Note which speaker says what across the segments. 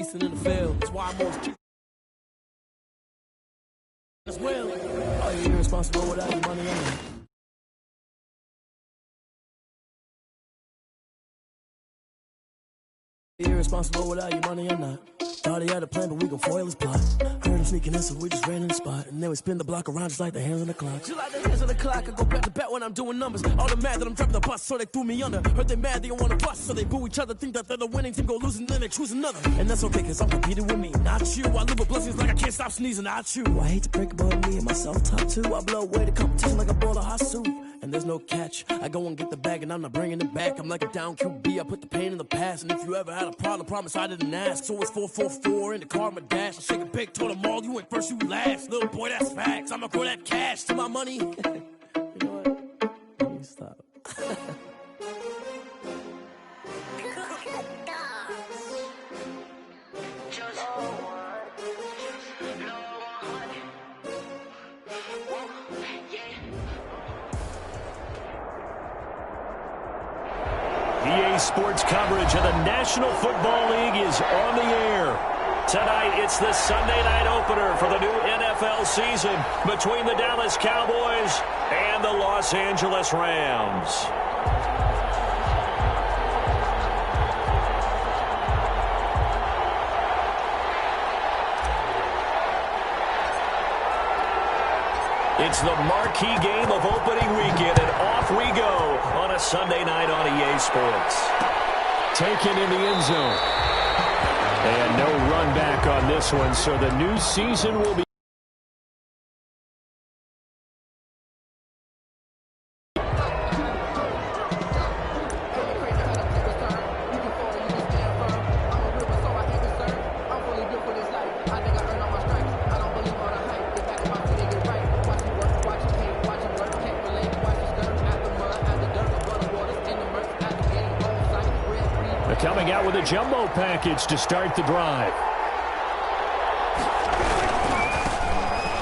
Speaker 1: in the field. That's why I'm always cheap as well. Are you irresponsible without your money on you? Irresponsible without your money or not. Thought he had a plan, but we gon' foil his plot. Heard him sneaking in, so we just ran in the spot. And then we spin the block around just like the hands on the clock. Just like the hands on the clock, I go back to back when I'm doing numbers. All the mad that I'm driving the bus, so they threw me under. Heard they mad, they don't wanna bust, so they boo each other. Think that they're the winning team, go losing, then they choose another. And that's okay, cause I'm competing with me, not you. I live with blessings like I can't stop sneezing, not you. I hate to break about me and my self-talk too. I blow away the competition like a bowl of hot soup. And there's no catch. I go and get the bag and I'm not bringing it back. I'm like a down QB, I put the pain in the past. And if you ever had a problem, promise I didn't ask. So it's 444 in the car, my dash. I shake a big, told them all, you ain't first, you last. Little boy, that's facts. I'ma grow that cash to my money. You know what? Let me stop.
Speaker 2: EA Sports coverage of the National Football League is on the air. Tonight, it's the Sunday night opener for the new NFL season between the Dallas Cowboys and the Los Angeles Rams. It's the marquee game of opening weekend, and off we go on a Sunday night on EA Sports.
Speaker 3: Taken in the end zone. And no run back on this one, so the new season will be. Coming out with a jumbo package to start the drive.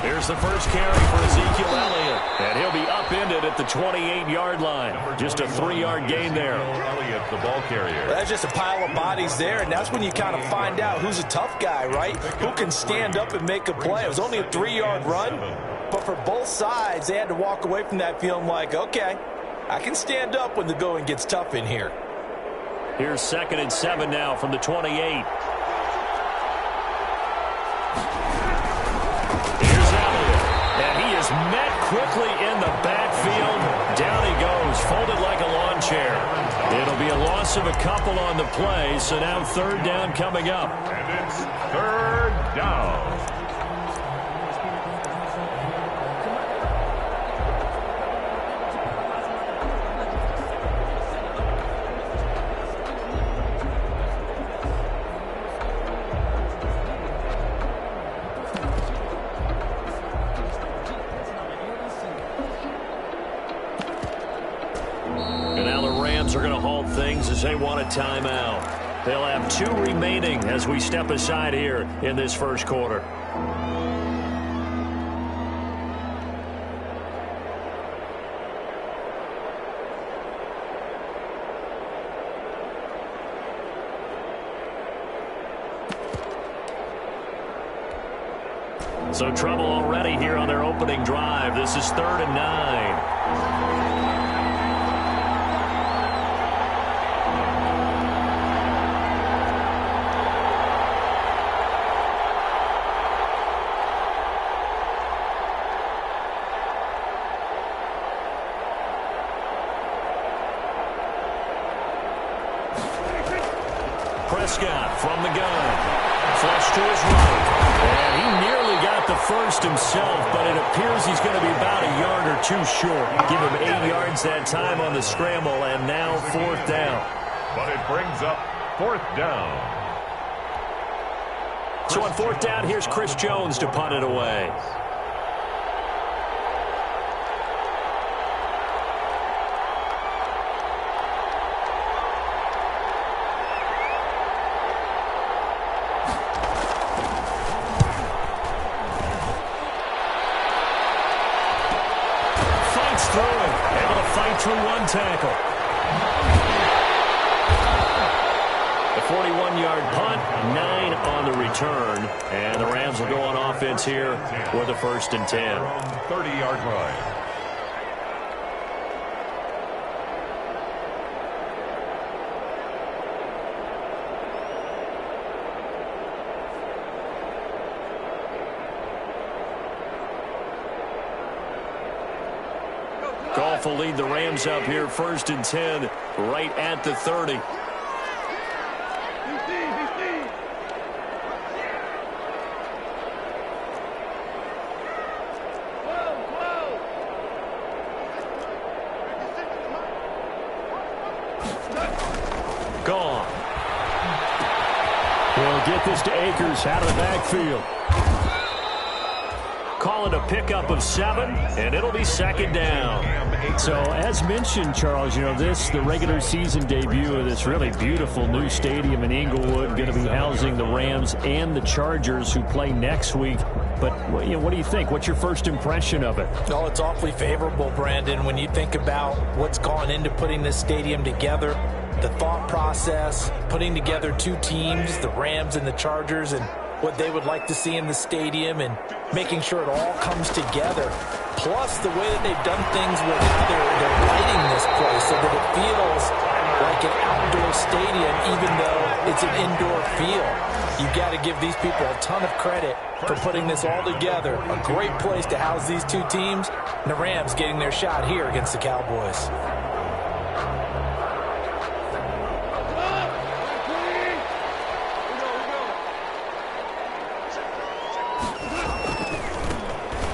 Speaker 2: Here's the first carry for Ezekiel Elliott. And he'll be upended at the 28-yard line. Just a 3-yard gain there.
Speaker 4: Elliott, the ball carrier.
Speaker 5: That's just a pile of bodies there, and that's when you kind of find out who's a tough guy, right? Who can stand up and make a play. It was only a 3-yard run, but for both sides, they had to walk away from that feeling like, okay, I can stand up when the going gets tough in here.
Speaker 2: Here's 2nd and 7 now from the 28. Here's Elliott. And he is met quickly in the backfield. Down he goes, folded like a lawn chair. It'll be a loss of a couple on the play, so now 3rd down coming up.
Speaker 4: And it's 3rd down.
Speaker 2: Are going to halt things as they want a timeout. They'll have 2 remaining as we step aside here in this first quarter. So trouble already here on their opening drive. This is 3rd and 9. Prescott from the gun. Flush to his right. And he nearly got the first himself, but it appears he's going to be about a yard or 2 short. Give him 8 yards that time on the scramble, and now 4th down.
Speaker 4: But it brings up 4th down.
Speaker 2: So on 4th down, here's Chris Jones to punt it away. Through 1 tackle. The 41-yard punt, 9 on return. And the Rams will go on offense here with a 1st and 10.
Speaker 4: 30-yard line.
Speaker 2: Goff will lead the Rams up here, 1st and 10, right at the 30. Gone.
Speaker 3: We'll get this to Akers out of the backfield.
Speaker 2: Call it a pickup of 7, and it'll be 2nd down.
Speaker 3: So, as mentioned, Charles, the regular season debut of this really beautiful new stadium in Inglewood, going to be housing the Rams and the Chargers who play next week. But, what do you think? What's your first impression of it?
Speaker 5: Oh, it's awfully favorable, Brandon, when you think about what's gone into putting this stadium together, the thought process, putting together 2 teams, the Rams and the Chargers, and what they would like to see in the stadium and making sure it all comes together. Plus, the way that they've done things with how they're lighting this place so that it feels like an outdoor stadium even though it's an indoor feel. You've got to give these people a ton of credit for putting this all together. A great place to house these 2 teams. And the Rams getting their shot here against the Cowboys.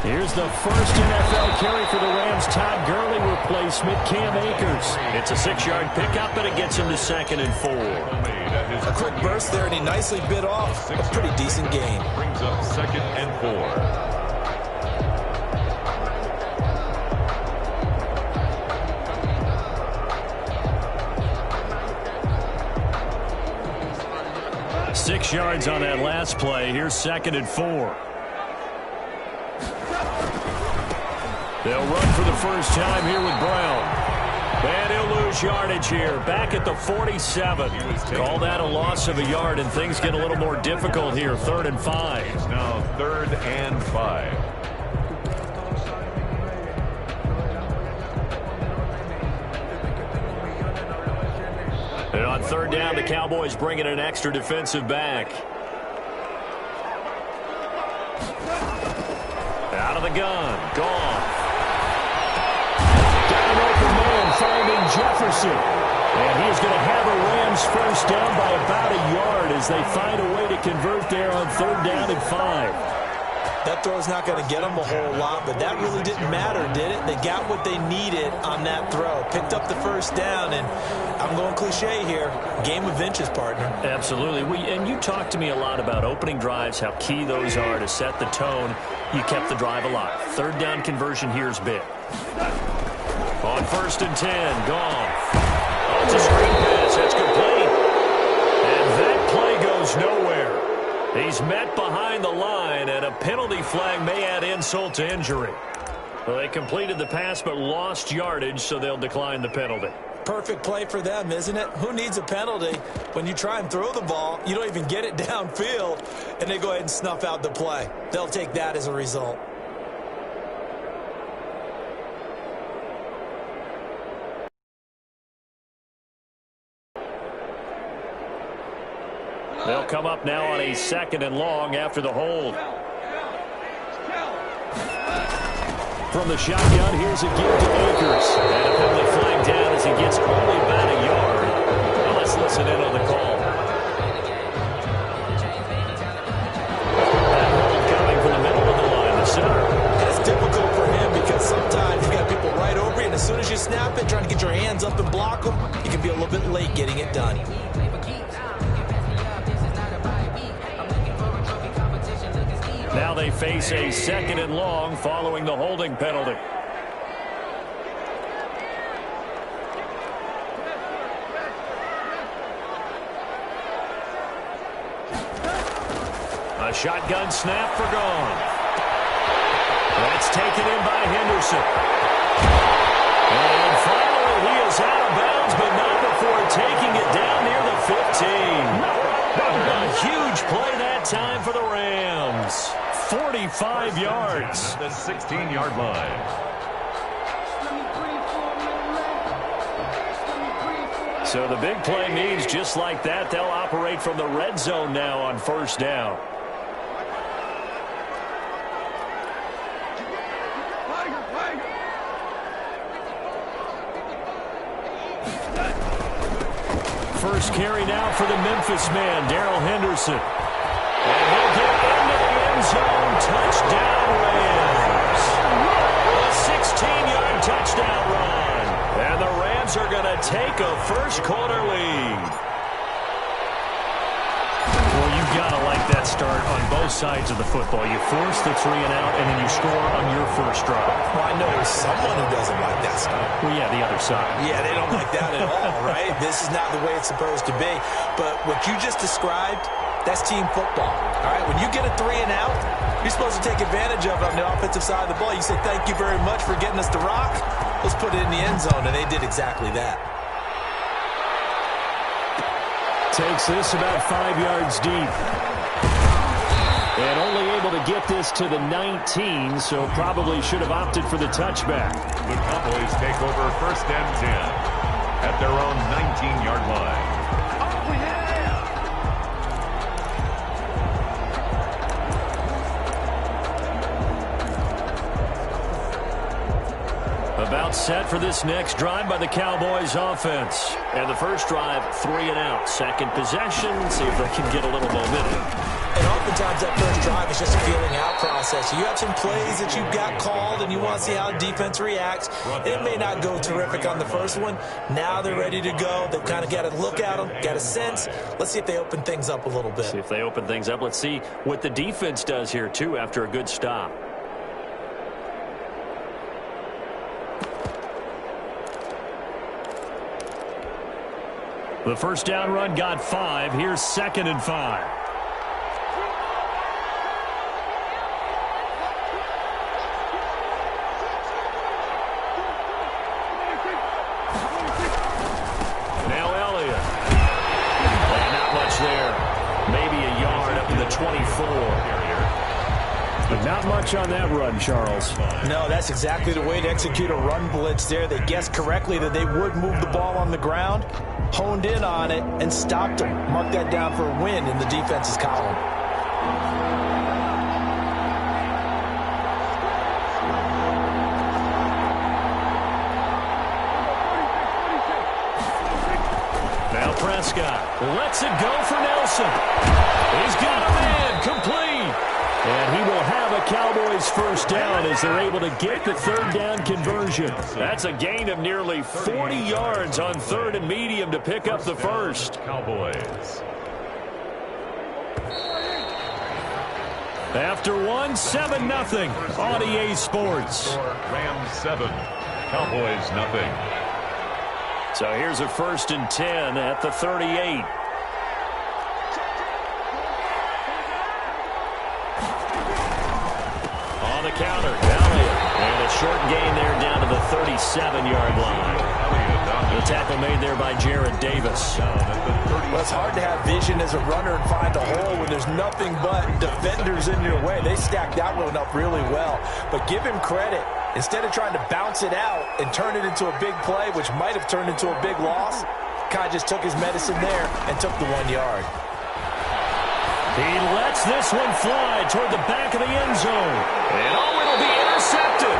Speaker 3: Here's the first NFL carry for the Rams. Todd Gurley replacement, Cam Akers.
Speaker 2: It's a 6-yard pickup, and it gets him to 2nd and 4.
Speaker 5: A quick burst there, and he nicely bit off a pretty decent gain.
Speaker 4: Brings up 2nd and 4.
Speaker 2: 6 yards on that last play. Here's 2nd and 4. They'll run for the first time here with Brown. And he'll lose yardage here. Back at the 47. Call that a loss of a yard, and things get a little more difficult here. 3rd and 5.
Speaker 4: It's now 3rd and 5.
Speaker 2: And on 3rd down, the Cowboys bring in an extra defensive back. Out of the gun. Gone.
Speaker 3: Finding Jefferson. And he's going to have a Rams first down by about a yard as they find a way to convert there on 3rd down and 5.
Speaker 5: That throw's not going to get them a whole lot, but that really didn't matter, did it? They got what they needed on that throw. Picked up the first down, and I'm going cliche here. Game of inches, partner.
Speaker 2: Absolutely. And you talked to me a lot about opening drives, how key those are to set the tone. You kept the drive alive. 3rd down conversion here is big. On 1st and 10, gone. Oh, it's a screen pass. That's complete. And that play goes nowhere. He's met behind the line, and a penalty flag may add insult to injury. Well, they completed the pass but lost yardage, so they'll decline the penalty.
Speaker 5: Perfect play for them, isn't it? Who needs a penalty when you try and throw the ball, you don't even get it downfield, and they go ahead and snuff out the play. They'll take that as a result.
Speaker 2: They'll come up now on a 2nd and long after the hold. From the shotgun, here's a give to Akers. And a penalty flag down as he gets only about a yard. Now let's listen in on the call. That hold coming from the middle of the line to center.
Speaker 5: That's difficult for him because sometimes you got people right over you, and as soon as you snap it, trying to get your hands up and block them, you can be a little bit late getting it done.
Speaker 2: Now they face a 2nd and long following the holding penalty. A shotgun snap for gone. That's taken in by Henderson. And finally he is out of bounds, but not before taking it down near the 15. A huge play that that time for the Rams. 45 yards.
Speaker 4: The 16-yard line.
Speaker 2: So the big play means just like that, they'll operate from the red zone now on first down. First carry now for the Memphis man, Darrell Henderson. And he'll get into the end zone. Touchdown, Rams. A 16-yard touchdown run. And the Rams are going to take a first-quarter lead.
Speaker 3: Well, you've got to like that start on both sides of the football. You force the 3 and out, and then you score on your first drive.
Speaker 5: Well, I know someone who doesn't like that start.
Speaker 3: Well, yeah, the other side.
Speaker 5: Yeah, they don't like that at all, right? This is not the way it's supposed to be. But what you just described, that's team football, all right? When you get a 3 and out, you're supposed to take advantage of it on the offensive side of the ball. You say, thank you very much for getting us the rock. Let's put it in the end zone, and they did exactly that.
Speaker 3: Takes this about 5 yards deep. And only able to get this to the 19, so probably should have opted for the touchback.
Speaker 4: The Cowboys take over first and 10 at their own 19-yard line.
Speaker 2: About set for this next drive by the Cowboys offense. And the first drive, 3 and out. Second possession, see if they can get a little momentum.
Speaker 5: And oftentimes that first drive is just a feeling out process. You have some plays that you've got called and you want to see how the defense reacts. It may not go terrific on the first one. Now they're ready to go. They've kind of got to look at them, got a sense. Let's see if they open things up a little bit.
Speaker 2: See if they open things up. Let's see what the defense does here, too, after a good stop. The first down run got 5. Here's 2nd and 5. Now Elliott. And not much there. Maybe a yard up to the 24.
Speaker 3: But not much on that run, Charles.
Speaker 5: No, that's exactly the way to execute a run blitz there. They guessed correctly that they would move the ball on the ground, honed in on it, and stopped them. Mark that down for a win in the defense's column.
Speaker 2: Now Prescott lets it go for Nelson. He's got a man complete. And he will have a Cowboys first down as they're able to get the third down conversion. That's a gain of nearly 40 yards on 3rd and medium to pick up the first.
Speaker 4: Cowboys.
Speaker 2: After 1, 7-0 on EA Sports.
Speaker 4: Rams 7, Cowboys nothing.
Speaker 2: So here's a 1st and 10 at the 38. On the counter, Elliott. And a short gain there down to the 37-yard line. The tackle made there by Jared Davis.
Speaker 5: Well, it's hard to have vision as a runner and find a hole when there's nothing but defenders in your way. They stacked that one up really well. But give him credit. Instead of trying to bounce it out and turn it into a big play, which might have turned into a big loss, Kai just took his medicine there and took the 1 yard.
Speaker 2: He lets this one fly toward the back of the end zone. And it'll be intercepted.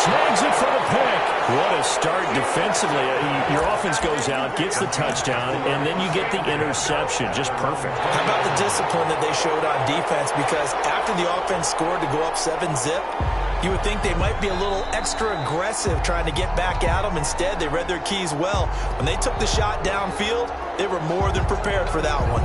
Speaker 2: Snags it for the pick. What a start defensively. Your offense goes out, gets the touchdown, and then you get the interception. Just perfect.
Speaker 5: How about the discipline that they showed on defense? Because after the offense scored to go up 7-zip, you would think they might be a little extra aggressive trying to get back at them. Instead, they read their keys well. When they took the shot downfield, they were more than prepared for that one.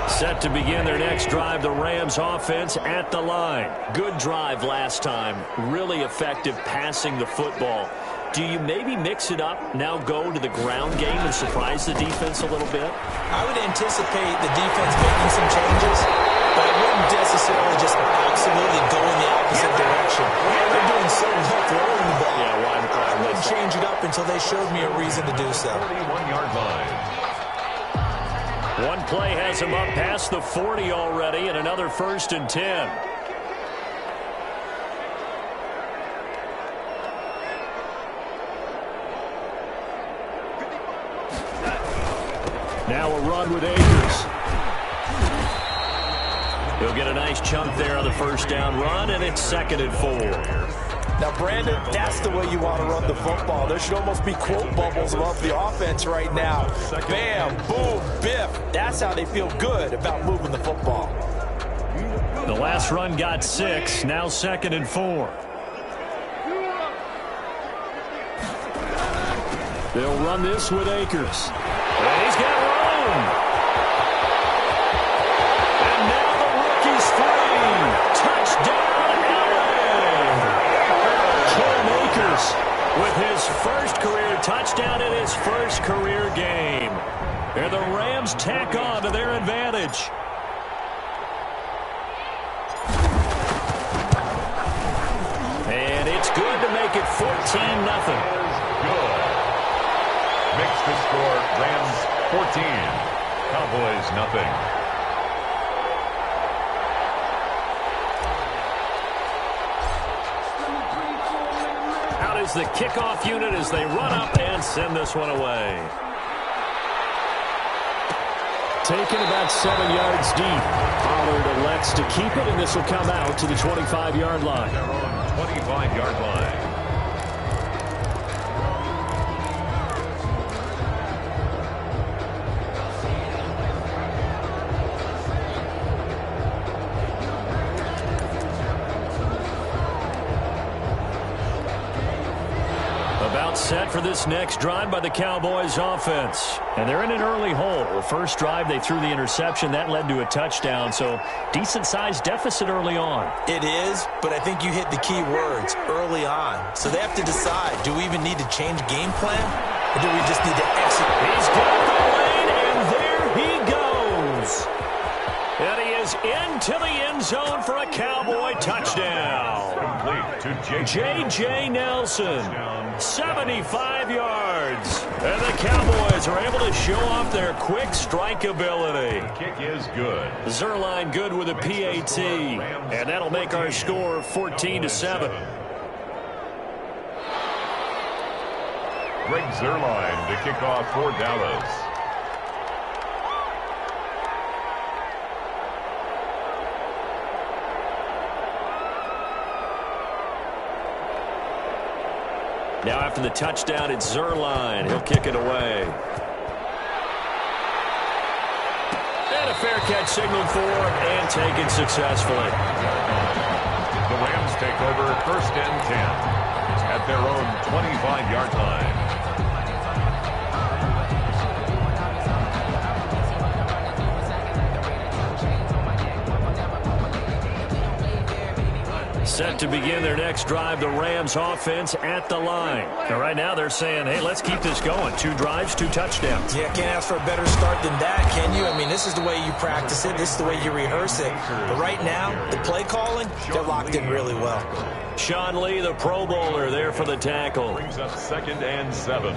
Speaker 2: Set to begin their next drive, the Rams offense at the line. Good drive last time. Really effective passing the football. Do you maybe mix it up, now go to the ground game and surprise the defense a little bit?
Speaker 5: I would anticipate the defense making some changes, but I wouldn't necessarily just absolutely go in the opposite direction. They're doing so well throwing the ball.
Speaker 2: Yeah,
Speaker 5: I wouldn't change it up until they showed me a reason to do so.
Speaker 4: 41-yard line.
Speaker 2: One play has him up past the 40 already, and another 1st and 10. Now a run with Akers. He'll get a nice chunk there on the 1st down run, and it's 2nd and 4.
Speaker 5: Now, Brandon, that's the way you want to run the football. There should almost be quote bubbles above the offense right now. Bam, boom, biff. That's how they feel good about moving the football.
Speaker 2: The last run got 6, now 2nd and 4. They'll run this with Akers. And he's got room. And now the rookie's free. Touchdown, LA. Cam Akers with his first career touchdown in his first career game. And the Rams tack on to their advantage. And it's good to make it 14-0.
Speaker 4: Good. Makes the score Rams 14, Cowboys nothing.
Speaker 2: Out is the kickoff unit as they run up and send this one away.
Speaker 3: Taken about 7 yards deep. Pollard elects to keep it, and this will come out to the 25-yard line.
Speaker 4: Their own 25-yard line.
Speaker 2: Set for this next drive by the Cowboys offense. And they're in an early hole. First drive, they threw the interception. That led to a touchdown, so decent-sized deficit early on.
Speaker 5: It is, but I think you hit the key words, early on. So they have to decide, do we even need to change game plan, or do we just need to execute?
Speaker 2: He's got the lane, and there he goes. And he is into the end zone for a Cowboy touchdown.
Speaker 4: Complete to
Speaker 2: J.J. Nelson. 75 yards. And the Cowboys are able to show off their quick strike ability.
Speaker 4: The kick is good.
Speaker 2: Zerline good with a PAT. And that'll make our score 14-7.
Speaker 4: Greg Zerline to kick off for Dallas.
Speaker 2: Now after the touchdown, it's Zerline. He'll kick it away. And a fair catch signaled for and taken successfully.
Speaker 4: The Rams take over 1st and 10 at their own 25-yard line.
Speaker 2: Set to begin their next drive, the Rams offense at the line. And right now they're saying, hey, let's keep this going. 2 drives, 2 touchdowns.
Speaker 5: Yeah, can't ask for a better start than that, can you? I mean, this is the way you practice it. This is the way you rehearse it. But right now, the play calling, they're locked in really well.
Speaker 2: Sean Lee, the Pro Bowler, there for the tackle.
Speaker 4: Brings up 2nd and 7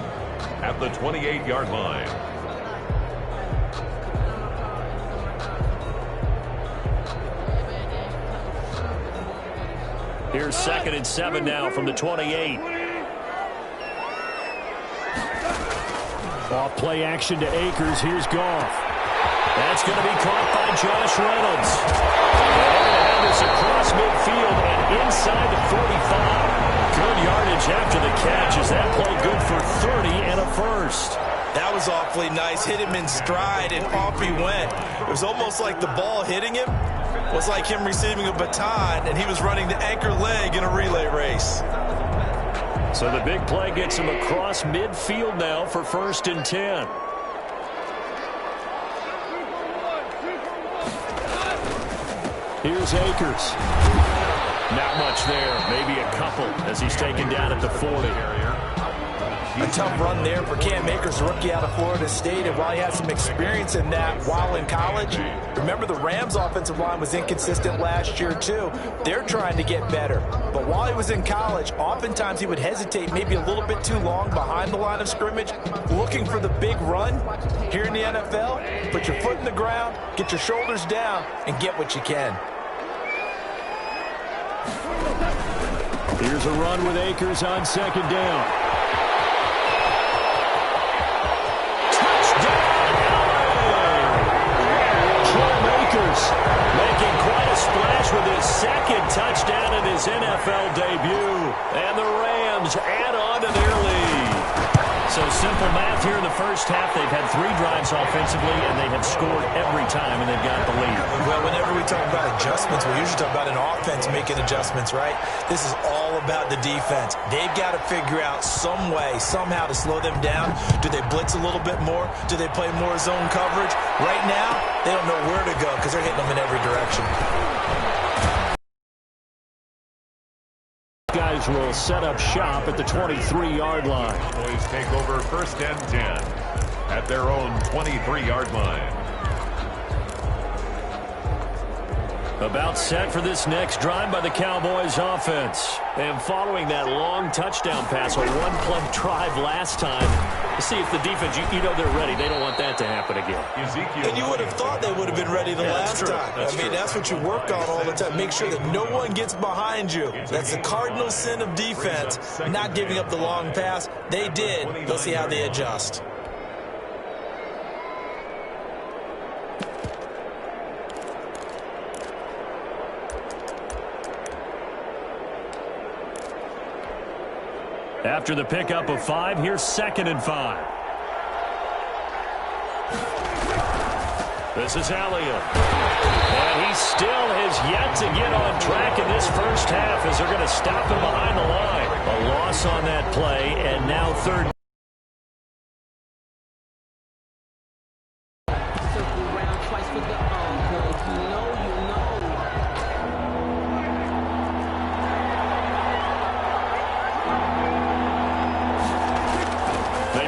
Speaker 4: at the 28-yard line.
Speaker 2: Here's 2nd and 7 now from the 28.
Speaker 3: Off play action to Akers. Here's Goff.
Speaker 2: That's going to be caught by Josh Reynolds. And it's across midfield and inside the 45. Good yardage after the catch. Is that play good for 30 and a first?
Speaker 5: That was awfully nice. Hit him in stride, and off he went. It was almost like the ball hitting him was like him receiving a baton, and he was running the anchor leg in a relay race.
Speaker 2: So the big play gets him across midfield now for 1st and 10.
Speaker 3: Here's Akers.
Speaker 2: Not much there. Maybe a couple as he's taken down at the 40.
Speaker 5: A tough run there for Cam Akers, rookie out of Florida State, and while he had some experience in that while in college, remember the Rams' offensive line was inconsistent last year too. They're trying to get better. But while he was in college, oftentimes he would hesitate maybe a little bit too long behind the line of scrimmage, looking for the big run. Here in the NFL, put your foot in the ground, get your shoulders down, and get what you can.
Speaker 3: Here's a run with Akers on second down. Making quite a splash with his second touchdown in his NFL debut. And the Rams add on to their lead. So simple math here in the first half. They've had 3 drives offensively, and they have scored every time, and they've got the lead.
Speaker 5: Well, whenever we talk about adjustments, we usually talk about an offense making adjustments, right? This is all about the defense. They've got to figure out some way, somehow to slow them down. Do they blitz a little bit more? Do they play more zone coverage? Right now, they don't know where to go because they're hitting them in every direction.
Speaker 3: Guys will set up shop at the 23-yard line.
Speaker 4: Boys take over first and 10 at their own 23-yard line.
Speaker 3: About set for this next drive by the Cowboys offense. And following that long touchdown pass, a one-play drive last time, to see if the defense, you know they're ready. They don't want that to happen again.
Speaker 5: And you would have thought they would have been ready the last time. That's what you work on all the time. Make sure that no one gets behind you. That's the cardinal sin of defense, not giving up the long pass. They did. Let's see how they adjust.
Speaker 3: After the pickup of 5, here's 2nd and 5. This is Elliott. And he still has yet to get on track in this first half as they're going to stop him behind the line. A loss on that play, and now 3rd.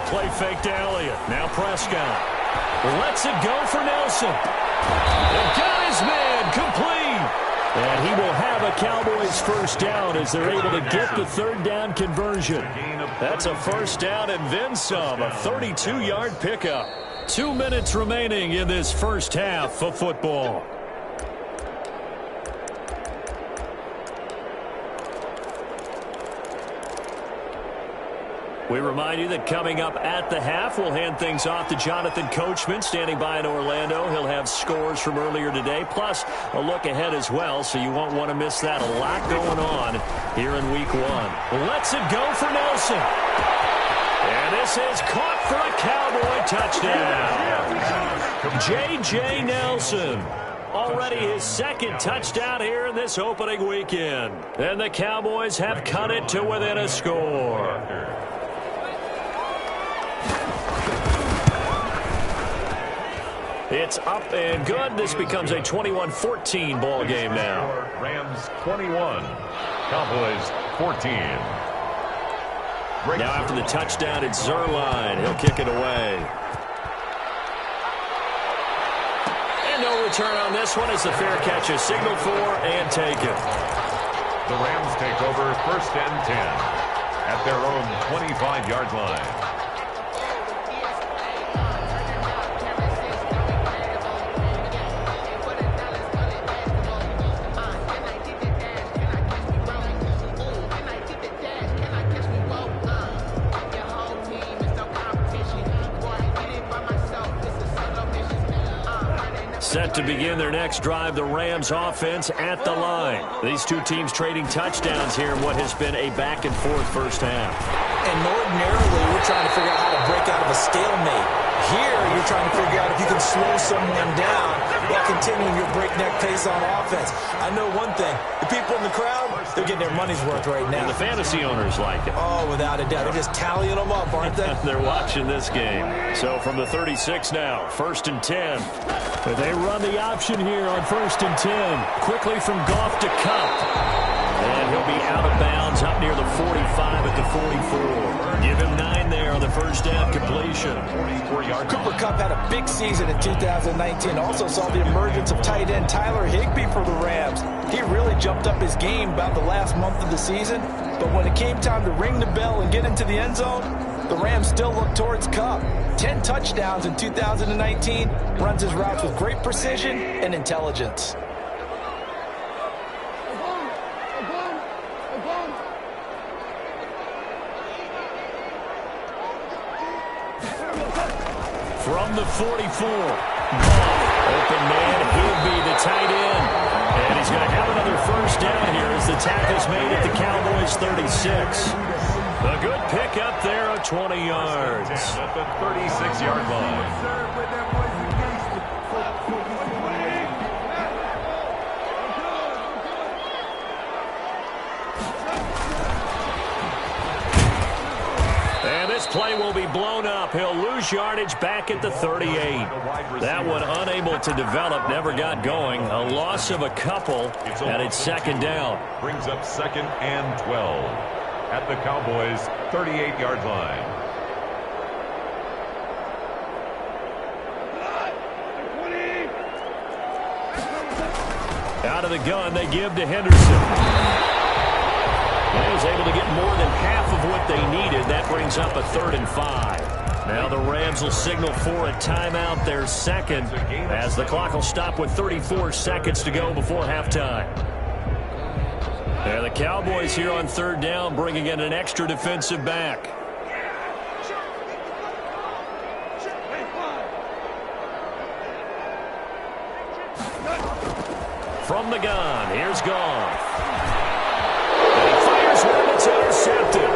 Speaker 3: Play fake to Elliott. Now Prescott. Lets it go for Nelson. And got his man complete. And he will have a Cowboys first down as they're able to get the 3rd down conversion. That's a first down and then some. A 32-yard pickup. 2 minutes remaining in this first half of football. We remind you that coming up at the half, we'll hand things off to Jonathan Coachman, standing by in Orlando. He'll have scores from earlier today, plus a look ahead as well, so you won't want to miss that. A lot going on here in Week 1. Lets it go for Nelson. And this is caught for a Cowboy touchdown. J.J. Nelson. Already his 2nd touchdown here in this opening weekend. And the Cowboys have cut it to within a score. It's up and good. This becomes a 21-14 ball game now.
Speaker 4: Rams 21, Cowboys 14.
Speaker 3: Now after the touchdown, it's Zerline. He'll kick it away. And no return on this one as the fair catch is signaled for and taken.
Speaker 4: The Rams take over first and 10 at their own 25-yard line.
Speaker 3: Set to begin their next drive, the Rams offense at the line. These two teams trading touchdowns here in what has been a back-and-forth first half.
Speaker 5: And ordinarily, we're trying to figure out how to break out of a stalemate. Here, you're trying to figure out if you can slow someone down while continuing your breakneck pace on offense. I know one thing. The people in the crowd, they're getting their money's worth right now.
Speaker 2: And the fantasy owners like it.
Speaker 5: Oh, without a doubt. They're just tallying them up, aren't they?
Speaker 2: They're watching this game. So from the 36 now, 1st and 10. But they run the option here on 1st and 10. Quickly from Goff to Cup. And he'll be out of bounds up near the 45 at the 44. Give him 9 there on the first down completion.
Speaker 5: Cooper Kupp had a big season in 2019. Also saw the emergence of tight end Tyler Higbee for the Rams. He really jumped up his game about the last month of the season. But when it came time to ring the bell and get into the end zone, the Rams still looked towards Kupp. 10 touchdowns in 2019. Runs his routes with great precision and intelligence.
Speaker 2: From the 44, open man, Higbee, the tight end. And he's going to have another first down here as the tackle's made at the Cowboys' 36. A good pickup there of 20 yards.
Speaker 4: At the 36-yard line.
Speaker 2: This play will be blown up. He'll lose yardage back at the 38. That one unable to develop, never got going. A loss of a couple, and it's second down.
Speaker 4: Brings up 2nd and 12 at the Cowboys' 38-yard line.
Speaker 2: Out of the gun, they give to Henderson. He was able to get more than half of what they needed. That brings up a 3rd and 5. Now the Rams will signal for a timeout, their second, as the clock will stop with 34 seconds to go before halftime. And the Cowboys here on 3rd down, bringing in an extra defensive back. From the gun, here's Goff. It's intercepted.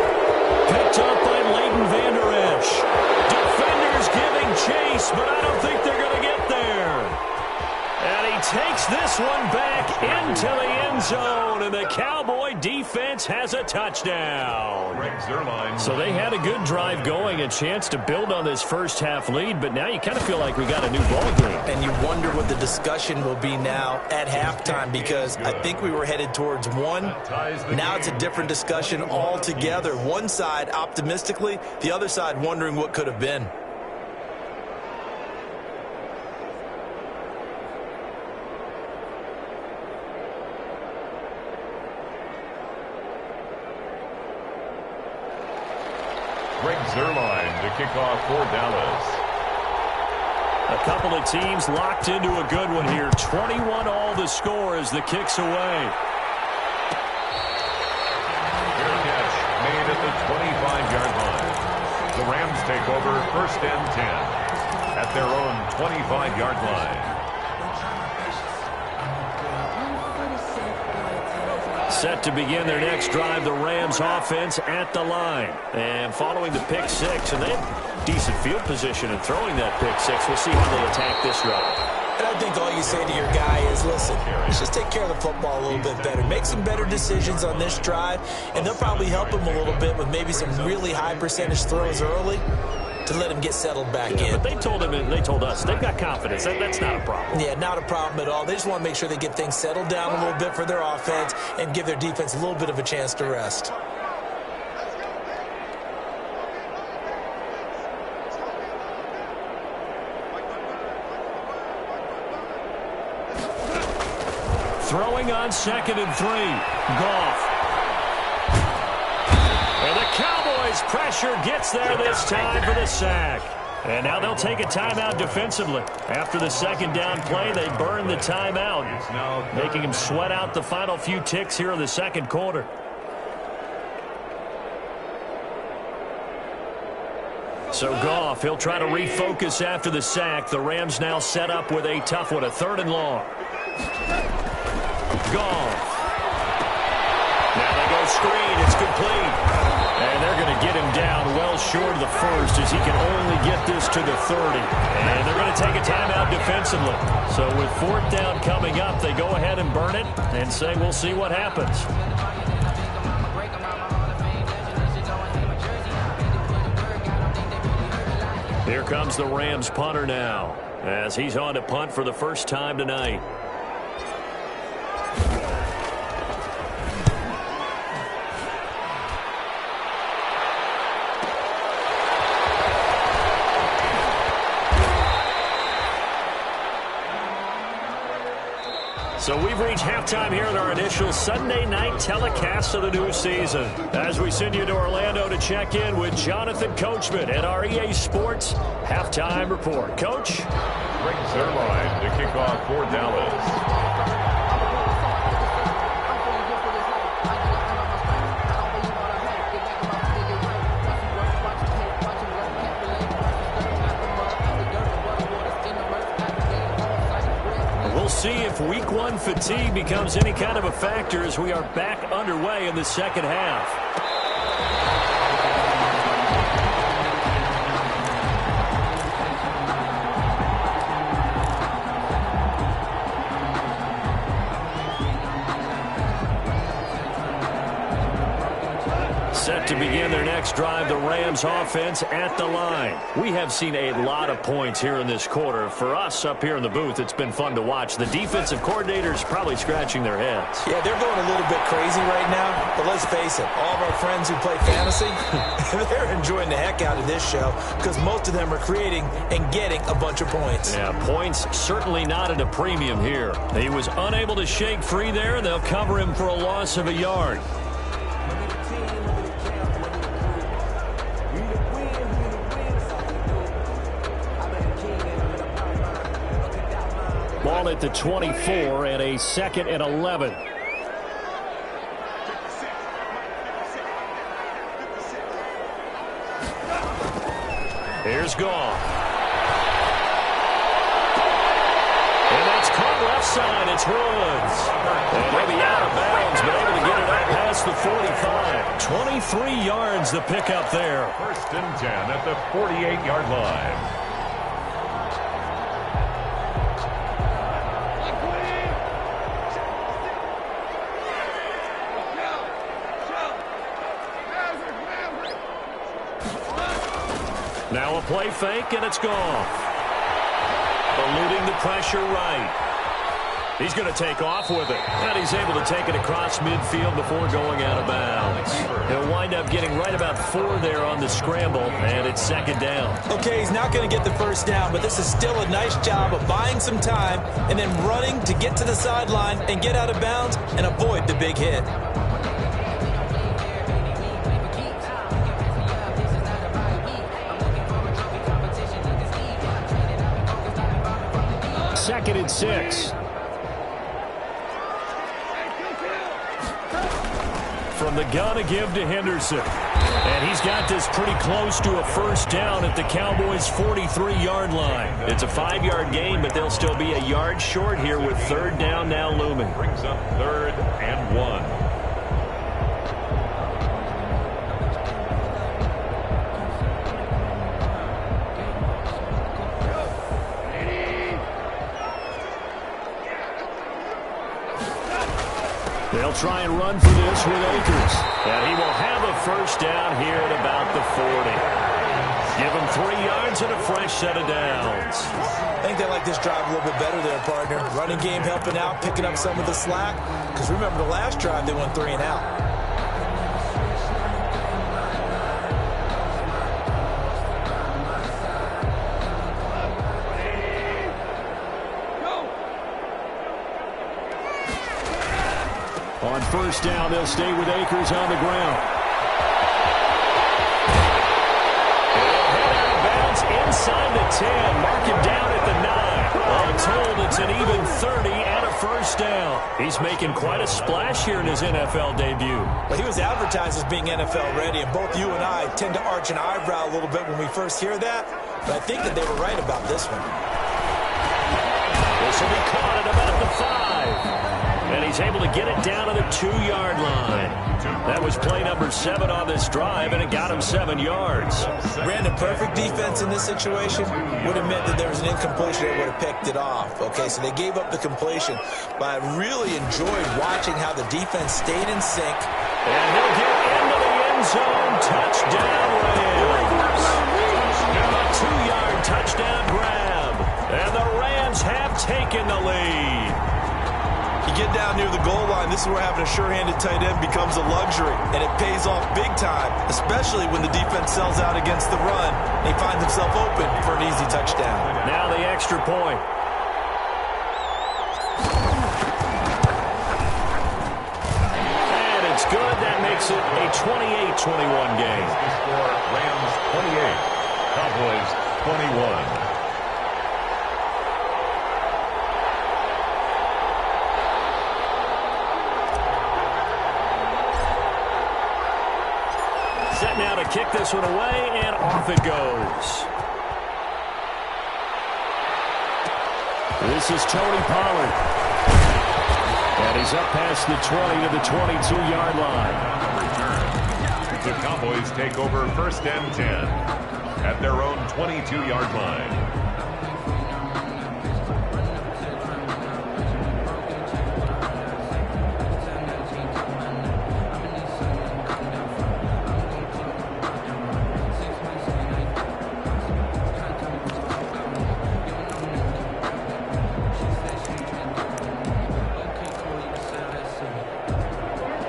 Speaker 2: Picked up by Leighton Vander Esch. Defenders giving chase, but I don't think they're going to get there. And he takes this one back into the end zone, and the Cowboy defense has a touchdown. So they had a good drive going, a chance to build on this first half lead, but now you kind of feel like we got a new ball game.
Speaker 5: And you wonder what the discussion will be now at halftime, because I think we were headed towards one. Now it's a different discussion altogether. One side optimistically, the other side wondering what could have been.
Speaker 4: Zerline to kick off for Dallas.
Speaker 2: A couple of teams locked into a good one here. 21-all the score as the kick's away.
Speaker 4: Fair catch made at the 25-yard line. The Rams take over 1st and 10 at their own 25-yard line.
Speaker 2: Set to begin their next drive, the Rams offense at the line. And following the pick six, and they have decent field position in throwing that pick six. We'll see how they attack this drive.
Speaker 5: And I think all you say to your guy is, listen, let's just take care of the football a little bit better. Make some better decisions on this drive, and they'll probably help him a little bit with maybe some really high percentage throws early to let him get settled back in.
Speaker 2: But they told him and they told us they've got confidence. That's not a problem.
Speaker 5: Yeah, not a problem at all. They just want to make sure they get things settled down a little bit for their offense and give their defense a little bit of a chance to rest.
Speaker 2: Throwing on 2nd and 3. Goff. And the Cowboys pressure gets there this time for the sack. And now they'll take a timeout defensively. After the second down play, they burn the timeout, making him sweat out the final few ticks here in the second quarter. So Goff, he'll try to refocus after the sack. The Rams now set up with a tough one, a 3rd and long. Goff. Now they go screen. It's complete. And they're going to get him down well short of the first as he can only get this to the 30. And they're going to take a timeout defensively. So with 4th down coming up, they go ahead and burn it and say we'll see what happens. Here comes the Rams punter now, as he's on to punt for the first time tonight. So we've reached halftime here in our initial Sunday night telecast of the new season. As we send you to Orlando to check in with Jonathan Coachman at our EA Sports Halftime Report. Coach?
Speaker 4: Brings their line to kick off for Dallas.
Speaker 2: See if week one fatigue becomes any kind of a factor as we are back underway in the second half. Set to begin their next drive, the Rams offense at the line. We have seen a lot of points here in this quarter. For us up here in the booth, it's been fun to watch. The defensive coordinators probably scratching their heads.
Speaker 5: Yeah, they're going a little bit crazy right now, but let's face it, all of our friends who play fantasy, they're enjoying the heck out of this show because most of them are creating and getting a bunch of points.
Speaker 2: Yeah, points certainly not at a premium here. He was unable to shake free there, and they'll cover him for a loss of a yard. Ball at the 24 and a 2nd and 11. Here's Goff. And that's caught left side. It's Woods. And he'll be out of bounds, but able to get it up past the 45. 23 yards the pickup there.
Speaker 4: 1st and 10 at the 48-yard line.
Speaker 2: Now a play fake, and it's gone. Eluding the pressure right. He's going to take off with it. And he's able to take it across midfield before going out of bounds. He'll wind up getting right about 4 there on the scramble, and it's 2nd down.
Speaker 5: Okay, he's not going to get the 1st down, but this is still a nice job of buying some time and then running to get to the sideline and get out of bounds and avoid the big hit.
Speaker 2: Second and 6. From the gun to give to Henderson. And he's got this pretty close to a 1st down at the Cowboys' 43-yard line. It's a 5-yard gain, but they'll still be a yard short here with 3rd down now looming.
Speaker 4: Brings up 3rd and 1.
Speaker 2: They'll try and run for this with Akers. And he will have a 1st down here at about the 40. Give him 3 yards and a fresh set of downs.
Speaker 5: I think they like this drive a little bit better there, partner. Running game helping out, picking up some of the slack. Because remember, the last drive, they went 3 and out.
Speaker 2: On 1st down, they'll stay with Akers on the ground. He'll head out of bounds inside the 10. Mark him down at the 9. All told, it's an even 30 and a 1st down. He's making quite a splash here in his NFL debut.
Speaker 5: Well, he was advertised as being NFL ready, and both you and I tend to arch an eyebrow a little bit when we first hear that. But I think that they were right about this one.
Speaker 2: This will be caught at about the 5. And he's able to get it down to the 2-yard line. That was play number 7 on this drive, and it got him 7 yards.
Speaker 5: Brandon, perfect defense in this situation would have meant that there was an incompletion that would have picked it off. Okay, so they gave up the completion. But I really enjoyed watching how the defense stayed in sync.
Speaker 2: And he'll get into the end zone. Touchdown, Rams. About 2 yards touchdown grab. And the Rams have taken the lead.
Speaker 5: You get down near the goal line, this is where having a sure-handed tight end becomes a luxury, and it pays off big time, especially when the defense sells out against the run, and he finds himself open for an easy touchdown.
Speaker 2: Now the extra point. And it's good. That makes it a 28-21 game.
Speaker 4: Score Rams 28, Cowboys 21.
Speaker 2: Set now to kick this one away, and off it goes. This is Tony Pollard. And he's up past the 20 to the 22-yard line.
Speaker 4: The Cowboys take over 1st and 10 at their own 22-yard line.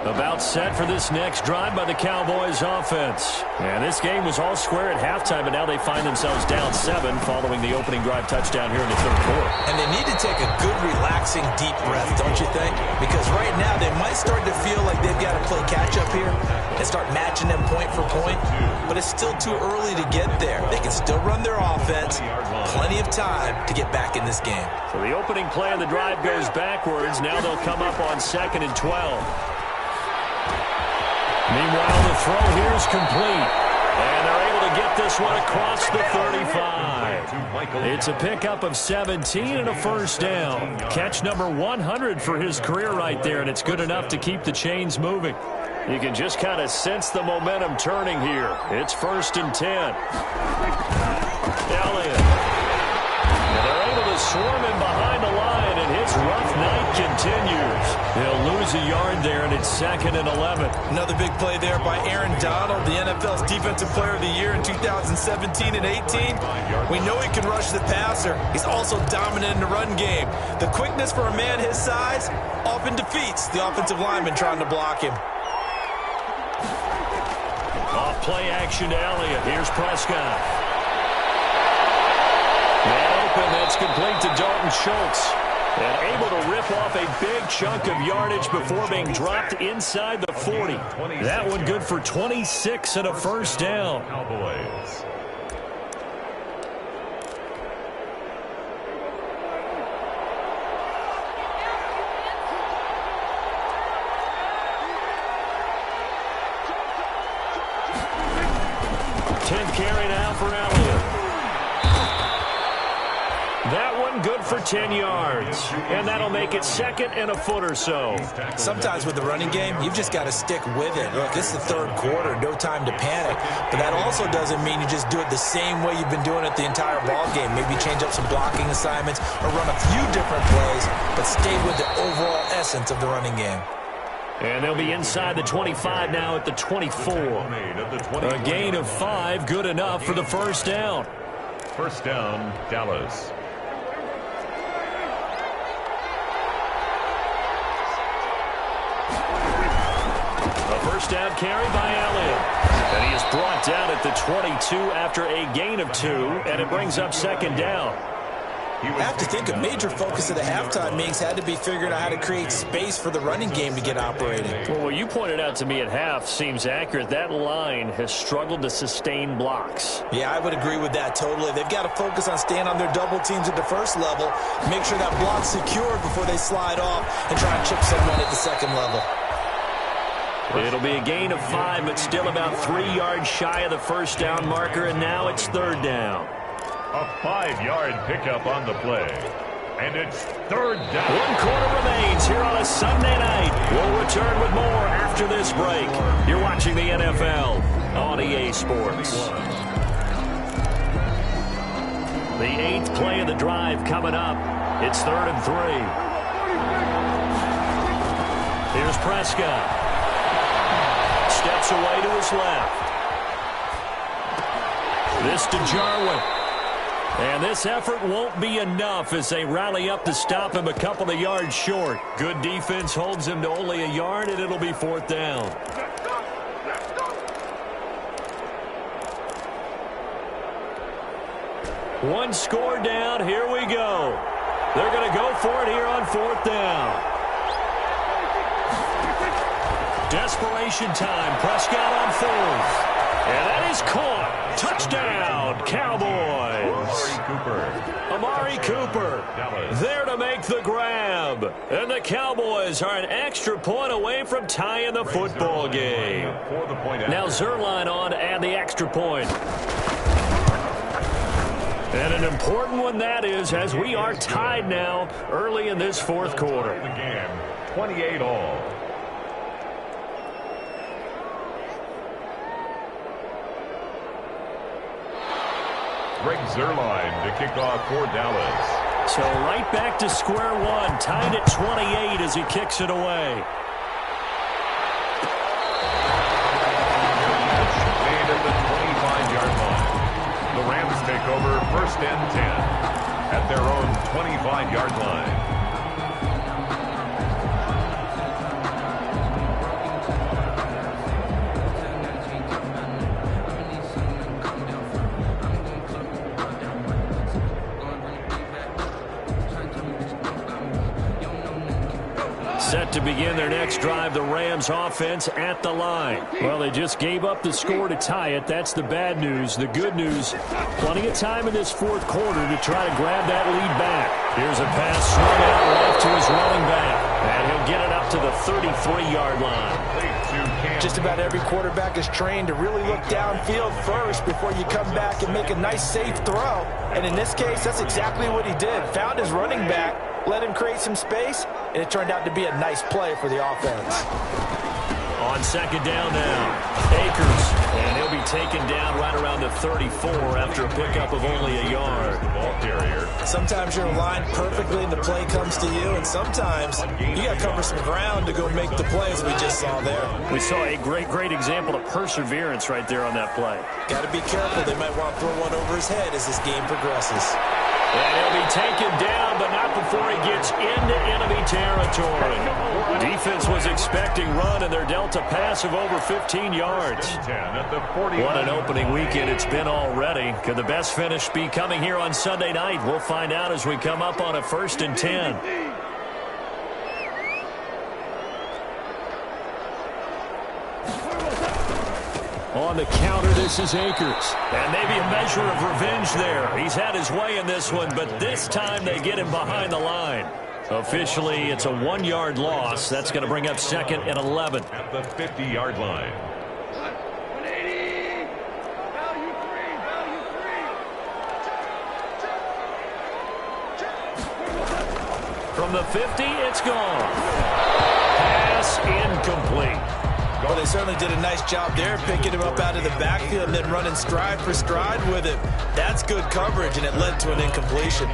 Speaker 2: About set for this next drive by the Cowboys offense. And this game was all square at halftime, but now they find themselves down 7 following the opening drive touchdown here in the third quarter.
Speaker 5: And they need to take a good, relaxing, deep breath, don't you think? Because right now they might start to feel like they've got to play catch-up here and start matching them point for point. But it's still too early to get there. They can still run their offense. Plenty of time to get back in this game.
Speaker 2: So the opening play of the drive goes backwards. Now they'll come up on 2nd and 12. Meanwhile, the throw here is complete. And they're able to get this one across the 35. It's a pickup of 17 and a first down. Catch number 100 for his career right there, and it's good enough to keep the chains moving. You can just kind of sense the momentum turning here. It's 1st and 10. Elliott. And they're able to swarm him behind the line, and his rough night continues. They'll lose a yard there, and it's 2nd and 11.
Speaker 5: Another big play there by Aaron Donald, the NFL's Defensive Player of the Year in 2017 and 18. We know he can rush the passer. He's also dominant in the run game. The quickness for a man his size often defeats the offensive lineman trying to block him.
Speaker 2: Off play action to Elliott. Here's Prescott. Man open, that's complete to Dalton Schultz. And able to rip off a big chunk of yardage before being dropped inside the 40. That one good for 26 and a first down.
Speaker 4: Cowboys.
Speaker 2: Carry now for Elliott. That one good for 10 yards. And that'll make it 2nd and a foot or so.
Speaker 5: Sometimes with the running game, you've just got to stick with it. Look, it's the third quarter, no time to panic. But that also doesn't mean you just do it the same way you've been doing it the entire ball game. Maybe change up some blocking assignments or run a few different plays, but stay with the overall essence of the running game.
Speaker 2: And they'll be inside the 25 now at the 24. A gain of 5, good enough for the first down.
Speaker 4: First down, Dallas.
Speaker 2: A first down carry by Elliott. And he is brought down at the 22 after a gain of 2, and it brings up 2nd down.
Speaker 5: I have to think a major focus of the halftime meetings had to be figuring out how to create space for the running game to get operating.
Speaker 2: Well, what you pointed out to me at half seems accurate. That line has struggled to sustain blocks.
Speaker 5: Yeah, I would agree with that totally. They've got to focus on staying on their double teams at the first level, make sure that block's secured before they slide off and try and chip someone at the second level.
Speaker 2: It'll be a gain of 5, but still about 3 yards shy of the first down marker, and now it's 3rd down.
Speaker 4: A 5-yard pickup on the play. And it's 3rd down.
Speaker 2: 1 quarter remains here on a Sunday night. We'll return with more after this break. You're watching the NFL on EA Sports. The 8th play of the drive coming up. It's 3rd and 3. Here's Prescott. Steps away to his left. This to Jarwin. And this effort won't be enough as they rally up to stop him a couple of yards short. Good defense holds him to only a yard, and it'll be 4th down. One score down. Here we go. They're going to go for it here on 4th down. Desperation time. Prescott on 4th. And that is caught. Touchdown, Cowboys. Amari Cooper there to make the grab. And the Cowboys are an extra point away from tying the football game. Now Zerline on to add the extra point. And an important one that is, as we are tied now early in this 4th quarter.
Speaker 4: The game, 28-all. Greg Zerline to kick off for Dallas.
Speaker 2: So right back to square one, tied at 28 as he kicks it away.
Speaker 4: Made at the 25-yard line. The Rams take over 1st and 10 at their own 25-yard line.
Speaker 2: Set to begin their next drive, the Rams offense at the line. Well, they just gave up the score to tie it. That's the bad news. The good news, plenty of time in this 4th quarter to try to grab that lead back. Here's a pass swung out left to his running back. And he'll get it up to the 33-yard line.
Speaker 5: Just about every quarterback is trained to really look downfield first before you come back and make a nice, safe throw. And in this case, that's exactly what he did. Found his running back, let him create some space, and it turned out to be a nice play for the offense.
Speaker 2: On 2nd down now, Akers, and he'll be taken down right around the 34 after a pickup of only a yard.
Speaker 4: The ball carrier.
Speaker 5: Sometimes you're aligned perfectly and the play comes to you, and sometimes you got to cover some ground to go make the plays we just saw there.
Speaker 2: We saw a great example of perseverance right there on that play.
Speaker 5: Got to be careful. They might want to throw one over his head as this game progresses.
Speaker 2: And he'll be taken down, but not before he gets into enemy territory. Defense was expecting run, and they're dealt a pass of over 15 yards. What an opening weekend it's been already. Could the best finish be coming here on Sunday night? We'll find out as we come up on a 1st and 10. On the counter, this is Akers. And maybe a measure of revenge there. He's had his way in this one, but this time they get him behind the line. Officially, it's a 1-yard loss. That's going to bring up 2nd and 11.
Speaker 4: At the 50-yard line.
Speaker 2: From the 50, it's gone. Pass incomplete.
Speaker 5: Well, they certainly did a nice job there, picking him up out of the backfield and then running stride for stride with it. That's good coverage, and it led to an incompletion.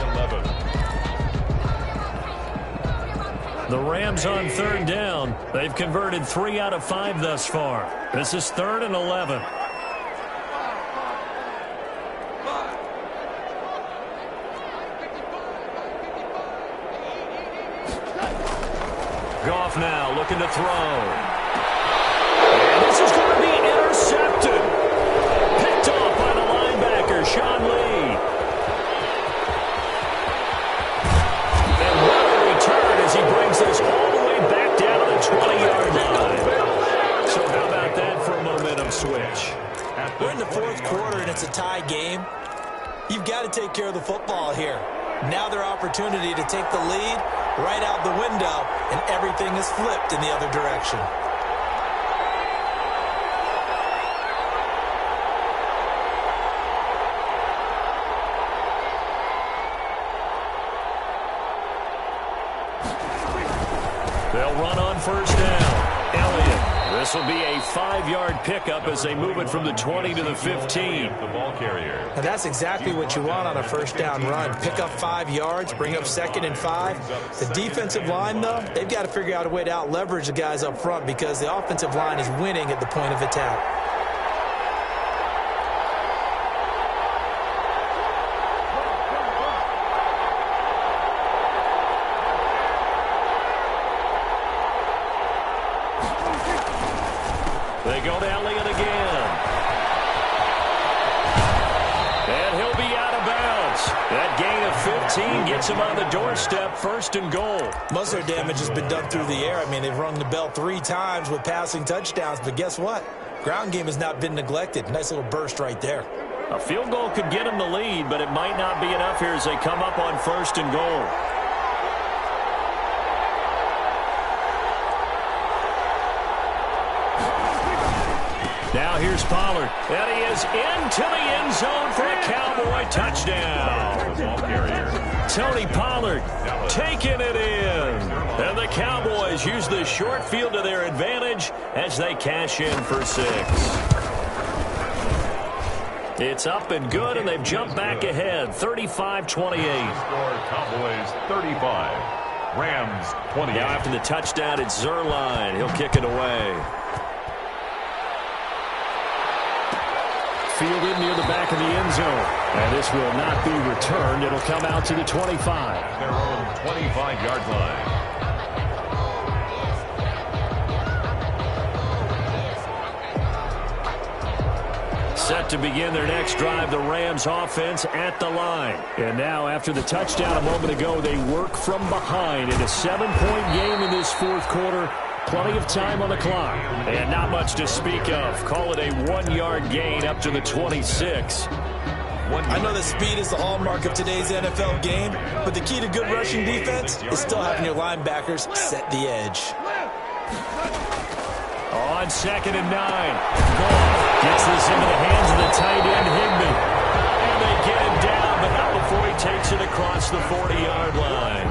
Speaker 2: The Rams on 3rd down. They've converted 3 out of 5 thus far. This is 3rd and 11. Goff now looking to throw. This is going to be intercepted. Picked off by the linebacker, Sean Lee. And what a return as he brings this all the way back down to the 20-yard line. So how about that for a momentum switch?
Speaker 5: We're in the 4th quarter, and it's a tie game. You've got to take care of the football here. Now their opportunity to take the lead right out the window, and everything is flipped in the other direction.
Speaker 2: They'll run on 1st down. Elliott. This will be a 5-yard pickup as they move it from the 20 to the 15.
Speaker 4: The ball carrier.
Speaker 5: And that's exactly what you want on a 1st down run. Pick up 5 yards, bring up 2nd and 5. The defensive line, though, they've got to figure out a way to out-leverage the guys up front because the offensive line is winning at the point of attack.
Speaker 2: They go to Elliott again. And he'll be out of bounds. That gain of 15 gets him on the doorstep, 1st and goal.
Speaker 5: Most of their damage has been done through the air. I mean, they've rung the bell 3 times with passing touchdowns, but guess what? Ground game has not been neglected. Nice little burst right there.
Speaker 2: A field goal could get him the lead, but it might not be enough here as they come up on 1st and goal. Now here's Pollard. And he is into the end zone for a Cowboy touchdown. Tony Pollard taking it in. And the Cowboys use the short field to their advantage as they cash in for 6. It's up and good, and they've jumped back ahead, 35-28.
Speaker 4: Cowboys 35, Rams 28.
Speaker 2: Now after the touchdown, it's Zerline. He'll kick it away. Fielded near the back of the end zone. And this will not be returned. It'll come out to the 25.
Speaker 4: Their own 25-yard line.
Speaker 2: Set to begin their next drive, the Rams offense at the line. And now after the touchdown a moment ago, they work from behind in a 7-point game in this 4th quarter. Plenty of time on the clock. And not much to speak of. Call it a 1-yard gain up to the 26.
Speaker 5: I know that speed is the hallmark of today's NFL game, but the key to good rushing defense is still having your linebackers set the edge.
Speaker 2: On 2nd and 9. Goff gets this into the hands of the tight end, Higbee. And they get him down, but not before he takes it across the 40-yard line.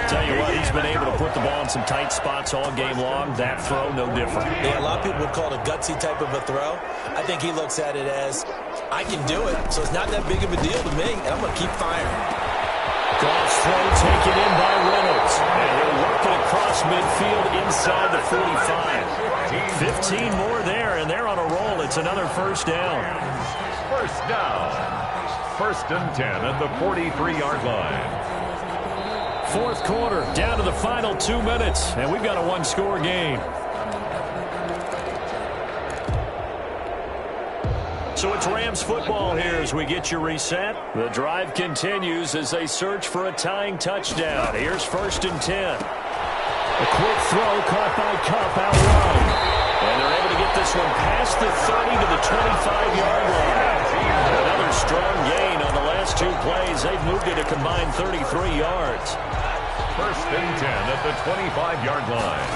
Speaker 2: Tell you what, he's been able to put the ball in some tight spots all game long. That throw, no different.
Speaker 5: Yeah, a lot of people would call it a gutsy type of a throw. I think he looks at it as, I can do it, so it's not that big of a deal to me, and I'm going to keep firing.
Speaker 2: Goff's throw taken in by Reynolds. And he'll work it across midfield inside the 45. 15 more there, and they're on a roll. It's another 1st down.
Speaker 4: 1st down. 1st and 10 at the 43-yard line.
Speaker 2: 4th quarter, down to the final 2 minutes, and we've got a 1-score game. So it's Rams football here as we get you reset. The drive continues as they search for a tying touchdown. Here's 1st and 10. A quick throw caught by Kupp out wide. And they're able to get this one past the 30 to the 25-yard line. Another strong gain on the last 2 plays. They've moved it a combined 33 yards.
Speaker 4: 1st and 10 at the 25-yard line.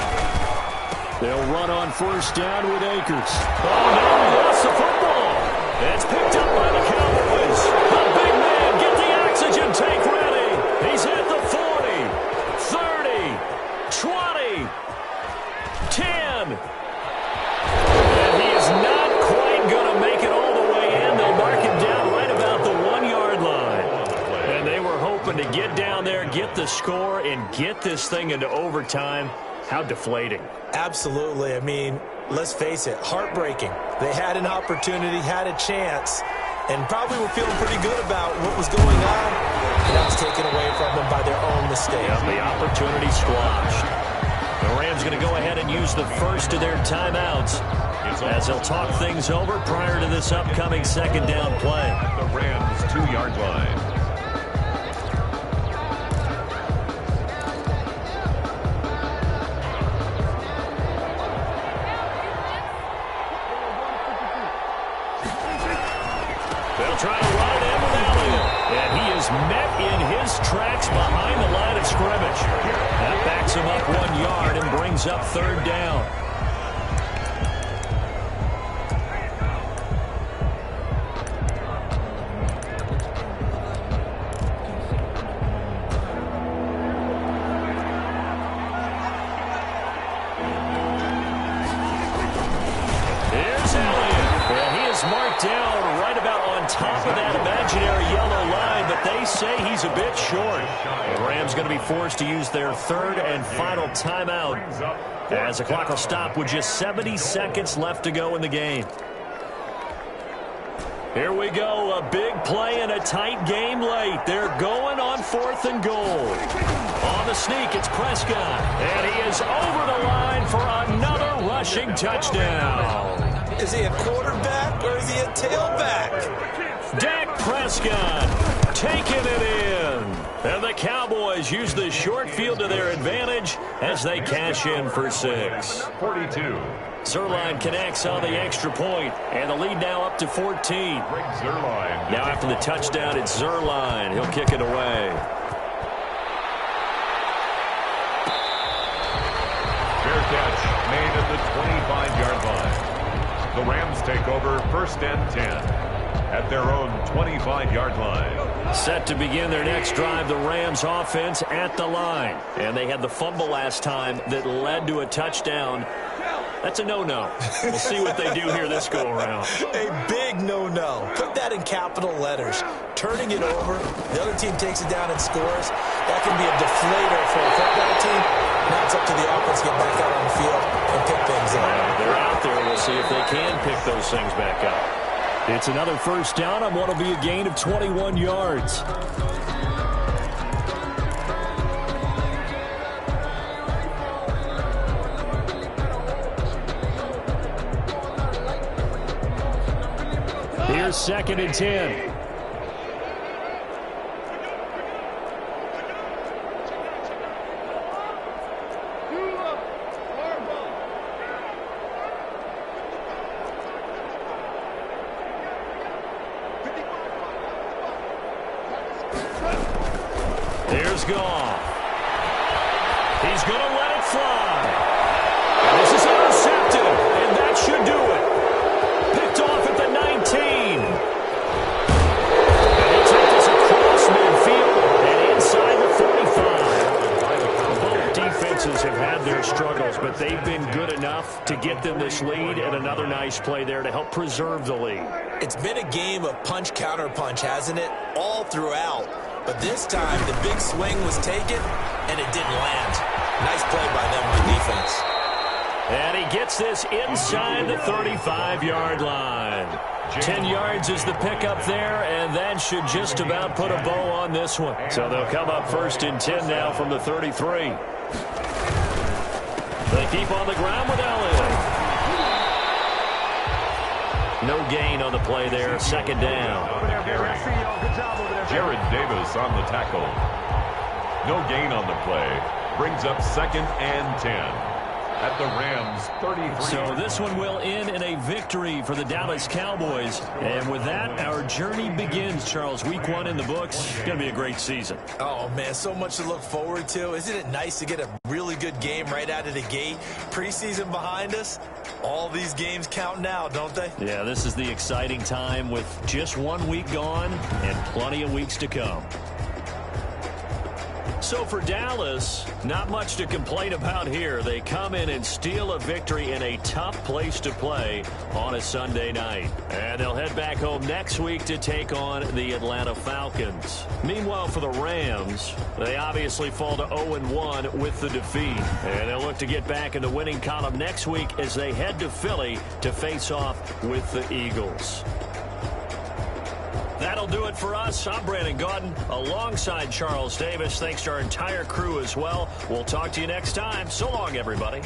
Speaker 2: They'll run on 1st down with Akers. Oh, no, he lost the football. It's picked up by the Cowboys. The big man, get the oxygen tank ready. He's at the 40, 30, 20, 10. And he is not quite going to make it all the way in. They'll mark him down right about the 1-yard line. And they were hoping to get down there, get the score, and get this thing into overtime. How deflating.
Speaker 5: Absolutely. I mean, let's face it, heartbreaking. They had an opportunity, had a chance, and probably were feeling pretty good about what was going on. And that was taken away from them by their own mistake.
Speaker 2: Yeah, the opportunity squashed. The Rams going to go ahead and use the first of their timeouts as they'll talk things over prior to this upcoming 2nd down play.
Speaker 4: The Rams 2-yard line.
Speaker 2: Trying to run it in with Elliott. And he is met in his tracks behind the line of scrimmage. That backs him up 1 yard and brings up 3rd down. Here's Elliott. And he is marked down right about on top of that imaginary yellow line, but they say he's a bit short. The Rams going to be forced to use their 3rd and final timeout as the clock will stop with just 70 seconds left to go in the game. Here we go, a big play and a tight game late. They're going on 4th and goal. On the sneak, it's Prescott, and he is over the line for another run rushing touchdown.
Speaker 5: Is he a quarterback or is he a tailback?
Speaker 2: Dak Prescott taking it in. And the Cowboys use the short field to their advantage as they cash in for 6.
Speaker 4: 42.
Speaker 2: Zerline connects on the extra point, and the lead now up to 14.
Speaker 4: Greg Zerline.
Speaker 2: Now after the touchdown, it's Zerline. He'll kick it away.
Speaker 4: Fair catch made at the 25-yard line. The Rams take over 1st and 10 at their own 25-yard line.
Speaker 2: Set to begin their next drive, the Rams offense at the line. And they had the fumble last time that led to a touchdown. That's a no-no. We'll see what they do here this go-around.
Speaker 5: A big no-no. Put that in capital letters. Turning it over, the other team takes it down and scores. That can be a deflator for a football team. Now it's up to the offense to get back out on the field and pick things up.
Speaker 2: They're out there. We'll see if they can pick those things back up. It's another first down on what will be a gain of 21 yards. Here's 2nd and 10. Here's Goff. He's going to let it fly. And this is intercepted, and that should do it. Picked off at the 19. And he'll take this across midfield and inside the 45. Both defenses have had their struggles, but they've been good enough to get them this lead, and another nice play there to help preserve the lead.
Speaker 5: It's been a game of punch-counter-punch, hasn't it? All throughout. But this time, the big swing was taken, and it didn't land. Nice play by them on defense.
Speaker 2: And he gets this inside the 35-yard line. 10 yards is the pickup there, and that should just about put a bow on this one. So they'll come up 1st and 10 now from the 33. They keep on the ground with Elliott. No gain on the play there. 2nd down.
Speaker 4: Jared Davis on the tackle. No gain on the play. Brings up 2nd and 10 at the Rams 33.
Speaker 2: So this one will end in a victory for the Dallas Cowboys. And with that, our journey begins, Charles. Week 1 in the books. It's going to be a great season.
Speaker 5: Oh, man, so much to look forward to. Isn't it nice to get a really good game right out of the gate? Preseason behind us. All these games count now, don't they?
Speaker 2: Yeah, this is the exciting time with just 1 week gone and plenty of weeks to come. So for Dallas, not much to complain about here. They come in and steal a victory in a tough place to play on a Sunday night. And they'll head back home next week to take on the Atlanta Falcons. Meanwhile, for the Rams, they obviously fall to 0-1 with the defeat. And they'll look to get back in the winning column next week as they head to Philly to face off with the Eagles. That'll do it for us. I'm Brandon Gaudin alongside Charles Davis. Thanks to our entire crew as well. We'll talk to you next time. So long, everybody.